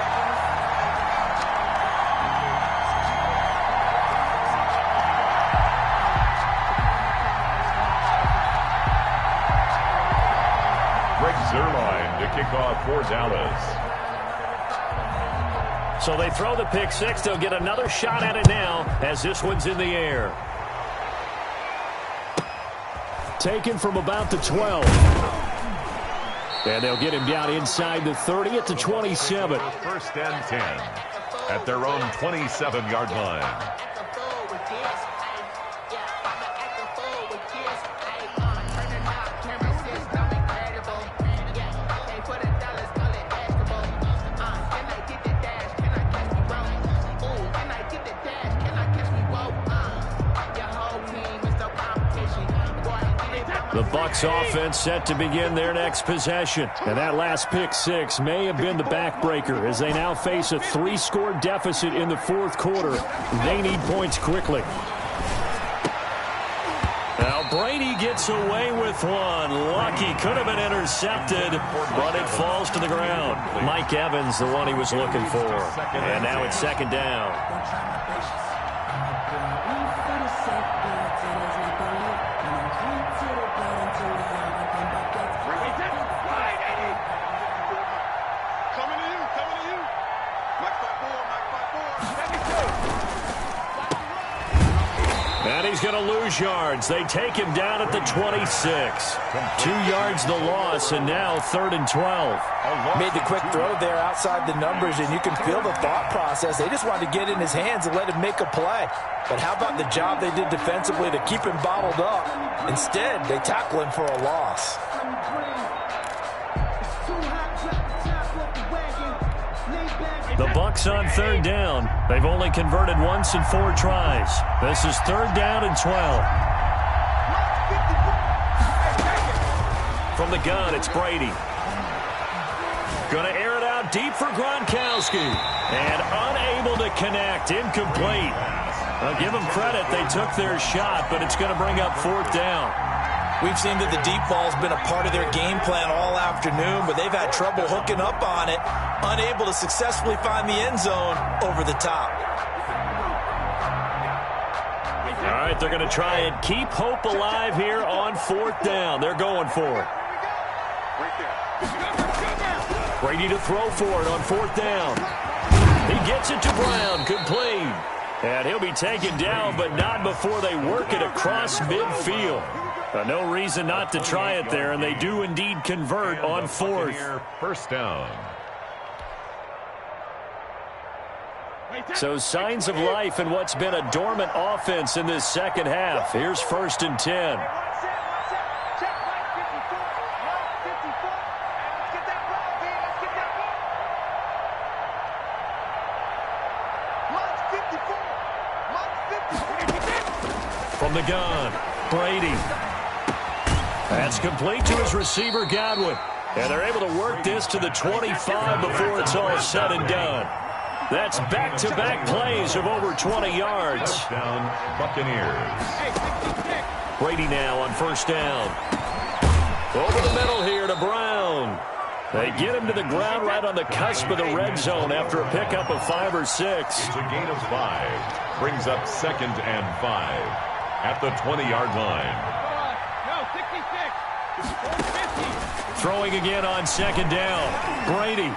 Zerline to kick off for Dallas. So they throw the pick six. They'll get another shot at it now as this one's in the air. Taken from about the 12. And they'll get him down inside the 30 at the 27. First and 10 at their own 27-yard line. The Bucs offense set to begin their next possession. And that last pick six may have been the backbreaker as they now face a 3-score deficit in the fourth quarter. They need points quickly. Now Brady gets away with one. Lucky, could have been intercepted, but it falls to the ground. Mike Evans, the one he was looking for. And now it's second down. And he's going to lose yards. They take him down at the 26. 2 yards the loss, and now 3rd and 12. Made the quick throw there outside the numbers, and you can feel the thought process. They just wanted to get in his hands and let him make a play. But how about the job they did defensively to keep him bottled up? Instead, they tackle him for a loss. The Bucs on 3rd down. They've only converted once in 4 tries. This is 3rd down and 12. From the gun, it's Brady. Going to air it out deep for Gronkowski. And unable to connect. Incomplete. I'll give them credit. They took their shot, but it's going to bring up 4th down. We've seen that the deep ball's been a part of their game plan all afternoon, but they've had trouble hooking up on it, unable to successfully find the end zone over the top. All right, they're going to try and keep hope alive here on 4th down. They're going for it. Brady to throw for it on 4th down. He gets it to Brown, complete. And he'll be taken down, but not before they work it across midfield. No reason not to try it there, and they do indeed convert on 4th. First down. So signs of life in what's been a dormant offense in this second half. Here's 1st and 10. From the gun, Brady. That's complete to his receiver, Godwin. And they're able to work this to the 25 before it's all said and done. That's back-to-back plays of over 20 yards. Touchdown, Buccaneers. Brady now on 1st down. Over the middle here to Brown. They get him to the ground right on the cusp of the red zone after a pickup of 5 or 6. It's a gain of 5. Brings up 2nd and 5 at the 20-yard line. Throwing again on 2nd down. Brady.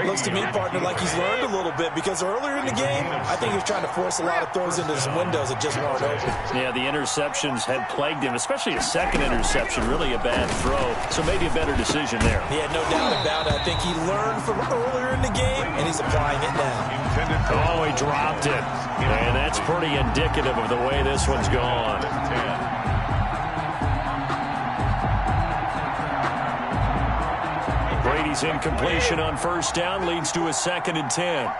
Looks to me, partner, like he's learned a little bit, because earlier in the game, I think he was trying to force a lot of throws into his windows that just weren't open. Yeah, the interceptions had plagued him, especially a second interception, really a bad throw. So maybe a better decision there. Yeah, no doubt about it. I think he learned from earlier in the game, and he's applying it now. Oh, he dropped it. And that's pretty indicative of the way this one's gone. Brady's incompletion on first down leads to a 2nd and 10.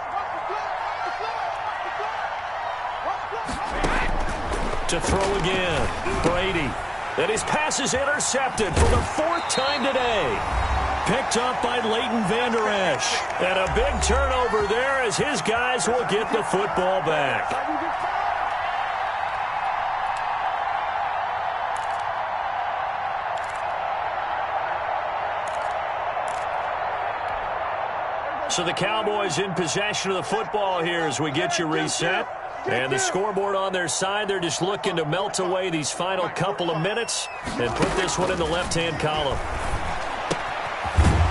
To throw again, Brady. And his pass is intercepted for the 4th time today. Picked up by Leighton Vander Esch. And a big turnover there as his guys will get the football back. So the Cowboys in possession of the football here as we get you reset. And the scoreboard on their side, they're just looking to melt away these final couple of minutes and put this one in the left-hand column.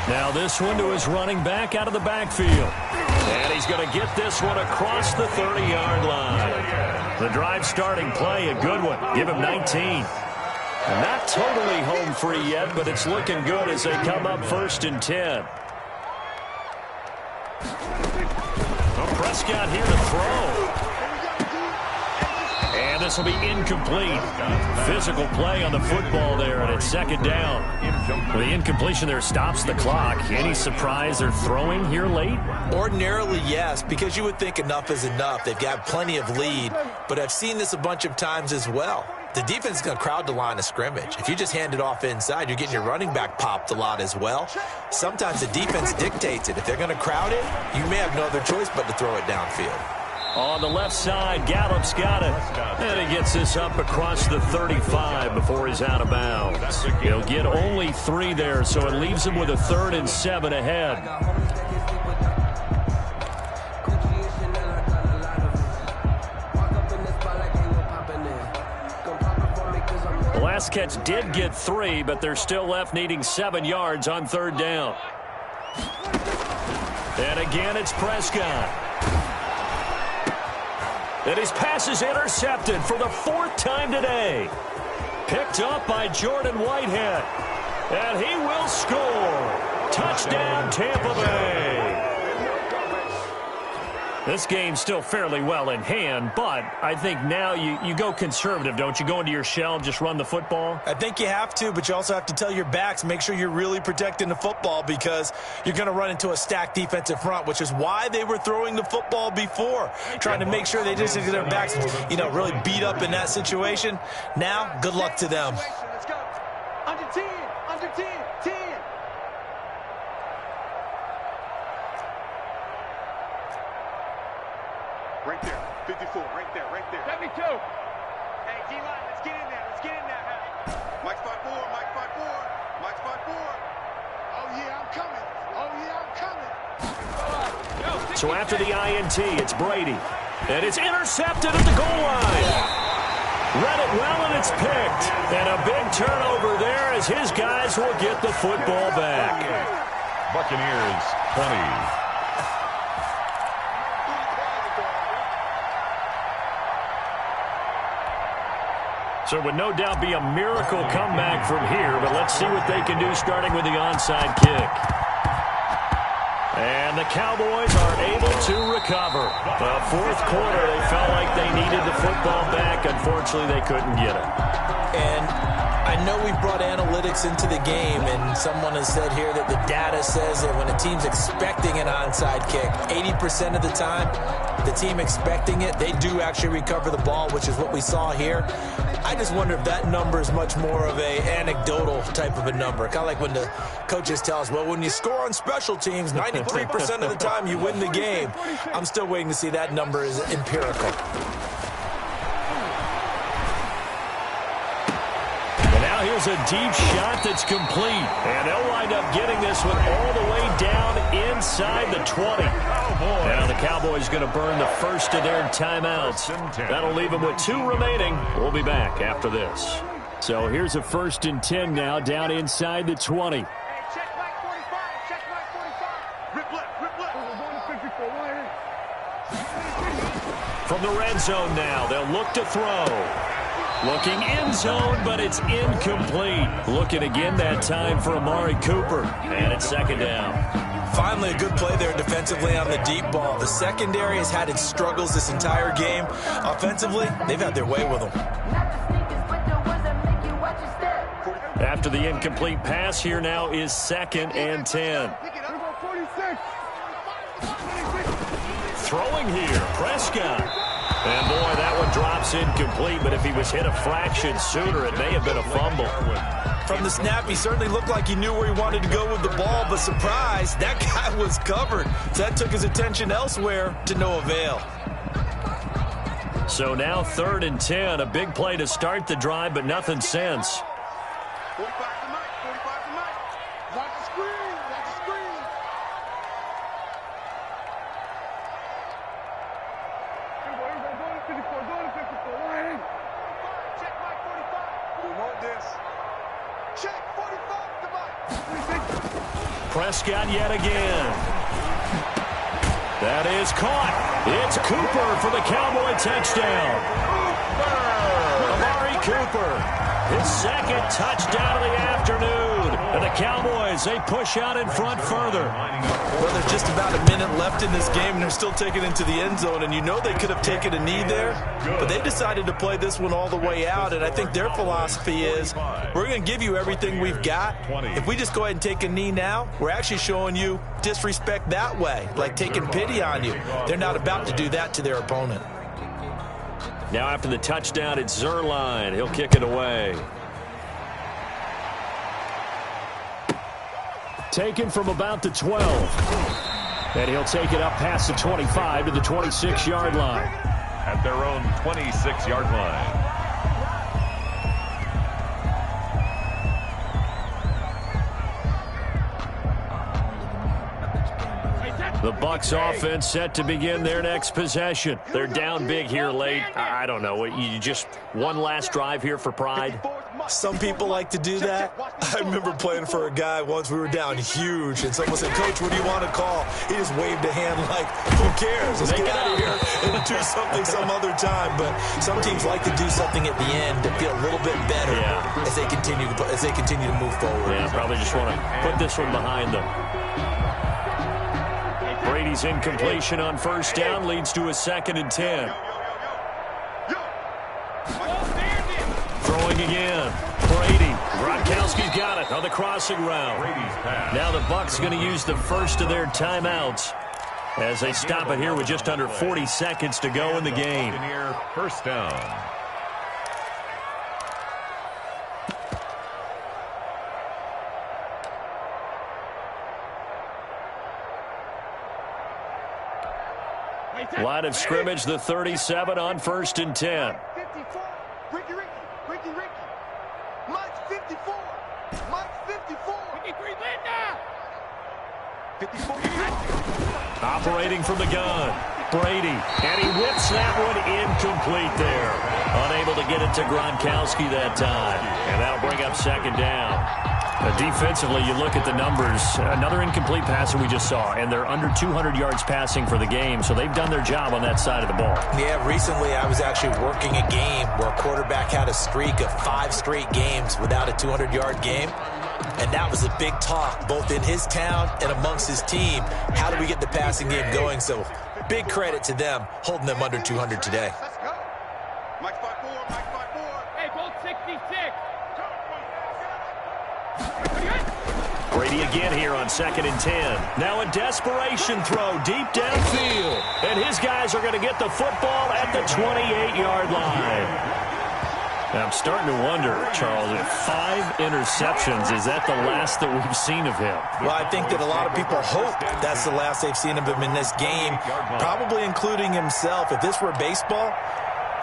Now this one to his running back out of the backfield. And he's going to get this one across the 30-yard line. The drive starting play, a good one. Give him 19. Not totally home free yet, but it's looking good as they come up 1st and 10. Prescott here to throw. And this will be incomplete. Physical play on the football there, and it's 2nd down. Well, the incompletion there stops the clock. Any surprise they're throwing here late? Ordinarily, yes, because you would think enough is enough. They've got plenty of lead, but I've seen this a bunch of times as well. The defense is going to crowd the line of scrimmage. If you just hand it off inside, you're getting your running back popped a lot as well. Sometimes the defense dictates it. If they're going to crowd it, you may have no other choice but to throw it downfield. On the left side, Gallup's got it. And he gets this up across the 35 before he's out of bounds. He'll get only 3 there, so it leaves him with a 3rd and 7 ahead. The last catch did get 3, but they're still left needing 7 yards on 3rd down. And again, it's Prescott. And his pass is intercepted for the 4th time today. Picked up by Jordan Whitehead. And he will score. Touchdown, Tampa Bay. This game's still fairly well in hand, but I think now you go conservative, don't you? Go into your shell and just run the football? I think you have to, but you also have to tell your backs, make sure you're really protecting the football, because you're going to run into a stacked defensive front, which is why they were throwing the football before, trying to make sure they just get their backs, really beat up in that situation. Now, good luck to them. Let's go. Under 10, under 10, 10. Right there, 54, right there, right there. 72. Hey, D-line, let's get in there, hey. Mike spot 4, Mike spot 4, Mike spot 4. Oh, yeah, I'm coming. Oh, yeah, I'm coming. So after the INT, it's Brady. And it's intercepted at the goal line. Read it well, and it's picked. And a big turnover there as his guys will get the football back. Buccaneers 20. So it would no doubt be a miracle comeback from here, but let's see what they can do starting with the onside kick. And the Cowboys are able to recover. The 4th quarter, they felt like they needed the football back. Unfortunately, they couldn't get it. And I know we've brought analytics into the game, and someone has said here that the data says that when a team's expecting an onside kick, 80% of the time, the team expecting it, they do actually recover the ball, which is what we saw here. I just wonder if that number is much more of a anecdotal type of a number. Kind of like when the coaches tell us, well, when you score on special teams, 93% of the time you win the game. I'm still waiting to see that number is empirical. Here's a deep shot that's complete. And they'll wind up getting this one all the way down inside the 20. Now the Cowboys going to burn the first of their timeouts. That'll leave them with 2 remaining. We'll be back after this. So here's a 1st and 10 now down inside the 20. Hey, check back 45, check back 45. Rip left, rip left. the red zone now. They'll look to throw. Looking end zone, but it's incomplete. Looking again that time for Amari Cooper. And it's second down. Finally, a good play there defensively on the deep ball. The secondary has had its struggles this entire game. Offensively, they've had their way with them. After the incomplete pass, here now is 2nd and 10. Throwing here, Prescott. And, boy, that one drops incomplete, but if he was hit a fraction sooner, it may have been a fumble. From the snap, he certainly looked like he knew where he wanted to go with the ball, but surprise, that guy was covered. So that took his attention elsewhere to no avail. So now 3rd and 10, a big play to start the drive, but nothing since. 45 to Mike, 45 to Mike. Watch the screen, watch the screen. Check Mike 45. We want this. Check 45 to Mike. Prescott yet again. That is caught. It's Cooper for the Cowboy touchdown. Amari Cooper, his 2nd touchdown of the afternoon. And the Cowboys, they push out in front further. Well, there's just about a minute left in this game, and they're still taking it into the end zone. And you know they could have taken a knee there, but they decided to play this one all the way out. And I think their philosophy is, we're going to give you everything we've got. If we just go ahead and take a knee now, we're actually showing you disrespect that way, like taking pity on you. They're not about to do that to their opponent. Now after the touchdown, it's Zerline. He'll kick it away. Taken from about the 12. And he'll take it up past the 25 to the 26-yard line. At their own 26-yard line. The Bucs offense set to begin their next possession. They're down big here late. I don't know. You just one last drive here for pride? Some people like to do that. I remember playing for a guy once. We were down huge, and someone said, "Coach, what do you want to call?" He just waved a hand like, "Who cares? Let's get out of here and do something some other time." But some teams like to do something at the end to feel a little bit better as they continue to move forward. Yeah, probably just want to put this one behind them. Brady's incompletion on 1st down leads to a 2nd and 10. Throwing again. Brady. Gronkowski's got it on the crossing route. Now the Bucs going to use the first of their timeouts as they stop it here with just under 40 seconds to go in the game. 1st down. Line of scrimmage, the 37 on 1st and 10. 54. Ricky. Mike's 54. Mike's 54. 54. Operating from the gun. Brady. And he whips that one incomplete there. Unable to get it to Gronkowski that time. And that'll bring up 2nd down. Defensively, you look at the numbers. Another incomplete passer we just saw, and they're under 200 yards passing for the game, so they've done their job on that side of the ball. Yeah, recently I was actually working a game where a quarterback had a streak of 5 straight games without a 200-yard game, and that was a big talk, both in his town and amongst his team. How do we get the passing game going? So big credit to them, holding them under 200 today. Let's go. Mike's 5-4. Mike's 5-4. Hey, both 66. Brady again here on 2nd and 10. Now a desperation throw deep downfield. And his guys are going to get the football at the 28-yard line. Now I'm starting to wonder, Charles, if 5 interceptions, is that the last that we've seen of him? Well, I think that a lot of people hope that's the last they've seen of him in this game, probably including himself. If this were baseball,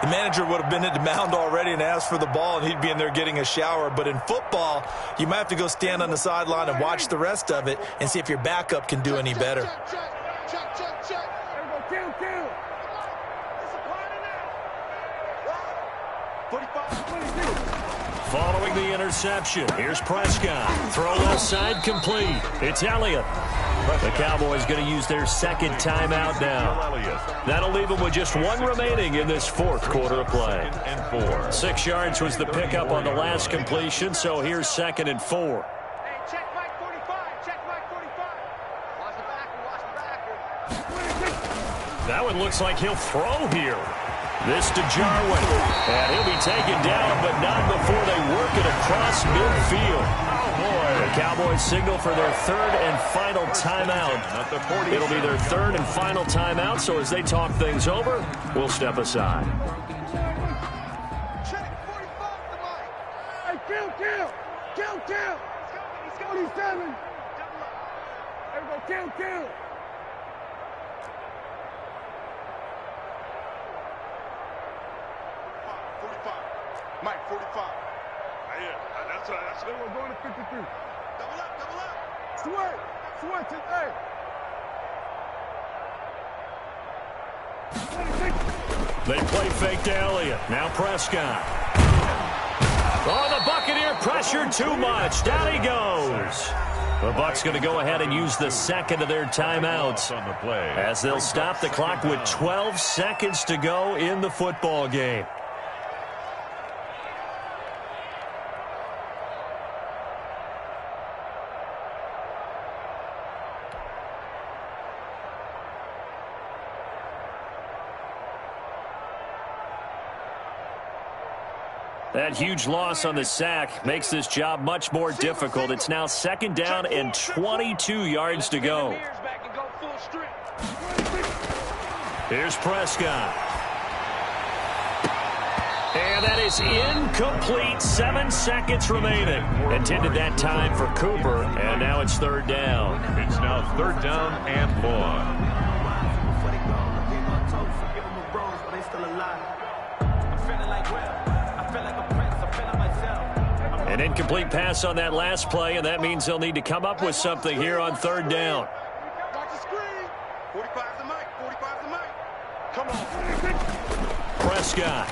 the manager would have been at the mound already and asked for the ball, and he'd be in there getting a shower. But in football, you might have to go stand on the sideline and watch the rest of it and see if your backup can do any better. Check. There we go. 45. following the interception. Here's Prescott. Throw left side complete. It's Elliott. The Cowboys going to use their second timeout now. That'll leave them with just one remaining in this fourth quarter of play. 6 yards was the pickup on the last completion, so here's 2nd and 4. Hey, check Mike 45. Check Mike 45. Watch the backer. Watch the backer. That one looks like he'll throw here. This to Jarwin. And he'll be taken down, but not before they work it across midfield. Oh, boy. The Cowboys signal for their 3rd and final timeout. It'll be their 3rd and final timeout, so as they talk things over, we'll step aside. Check 45 to Mike. Hey, kill. He's going 47. There we go, kill. 45. Mike, 45. Yeah, that's right. We're going to 53. Double up. Switch it, hey. They play fake to Elliott. Now Prescott. Oh, the Buccaneer pressure too much. Down he goes. The Bucs going to go ahead and use the second of their timeouts on the play, as they'll stop the clock with 12 seconds to go in the football game. That huge loss on the sack makes this job much more difficult. It's now 2nd down and 22 yards to go. Here's Prescott. And that is incomplete. 7 seconds remaining. Intended that time for Cooper, and now it's 3rd down. It's now 3rd down and long. An incomplete pass on that last play, and that means they'll need to come up with something here on 3rd down. Watch the screen. 45 to Mike. 45 to Mike. Come on. Prescott.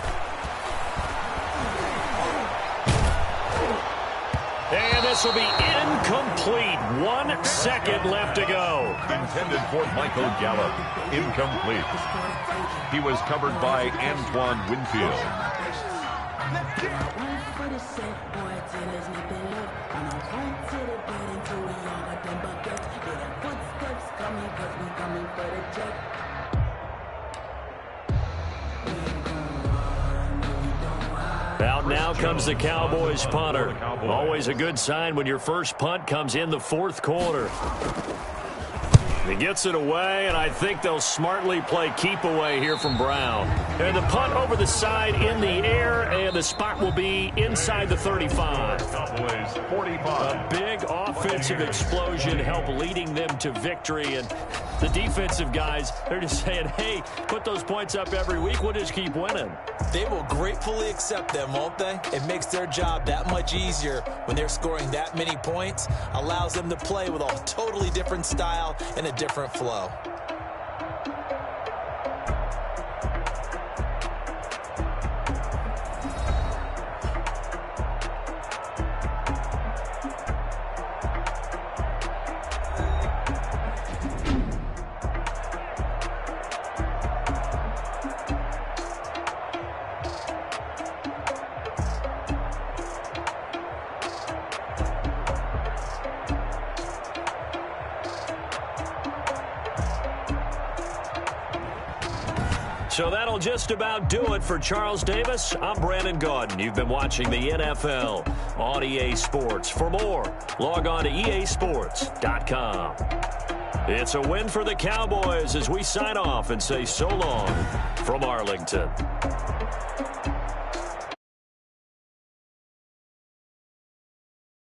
And this will be incomplete. 1 second left to go. Intended for Michael Gallup. Incomplete. He was covered by Antoine Winfield. Out now comes the Cowboys punter. Always a good sign when your first punt comes in the 4th quarter. He gets it away, and I think they'll smartly play keep away here from Brown. And the punt over the side in the air, and the spot will be inside the 35. Cowboys 45. A big offensive explosion helped leading them to victory, and the defensive guys, they're just saying, hey, put those points up every week, we'll just keep winning. They will gratefully accept them, won't they? It makes their job that much easier when they're scoring that many points, allows them to play with a totally different style and a different flow. So that'll just about do it for Charles Davis. I'm Brandon Gaudin. You've been watching the NFL on EA Sports. For more, log on to easports.com. It's a win for the Cowboys as we sign off and say so long from Arlington.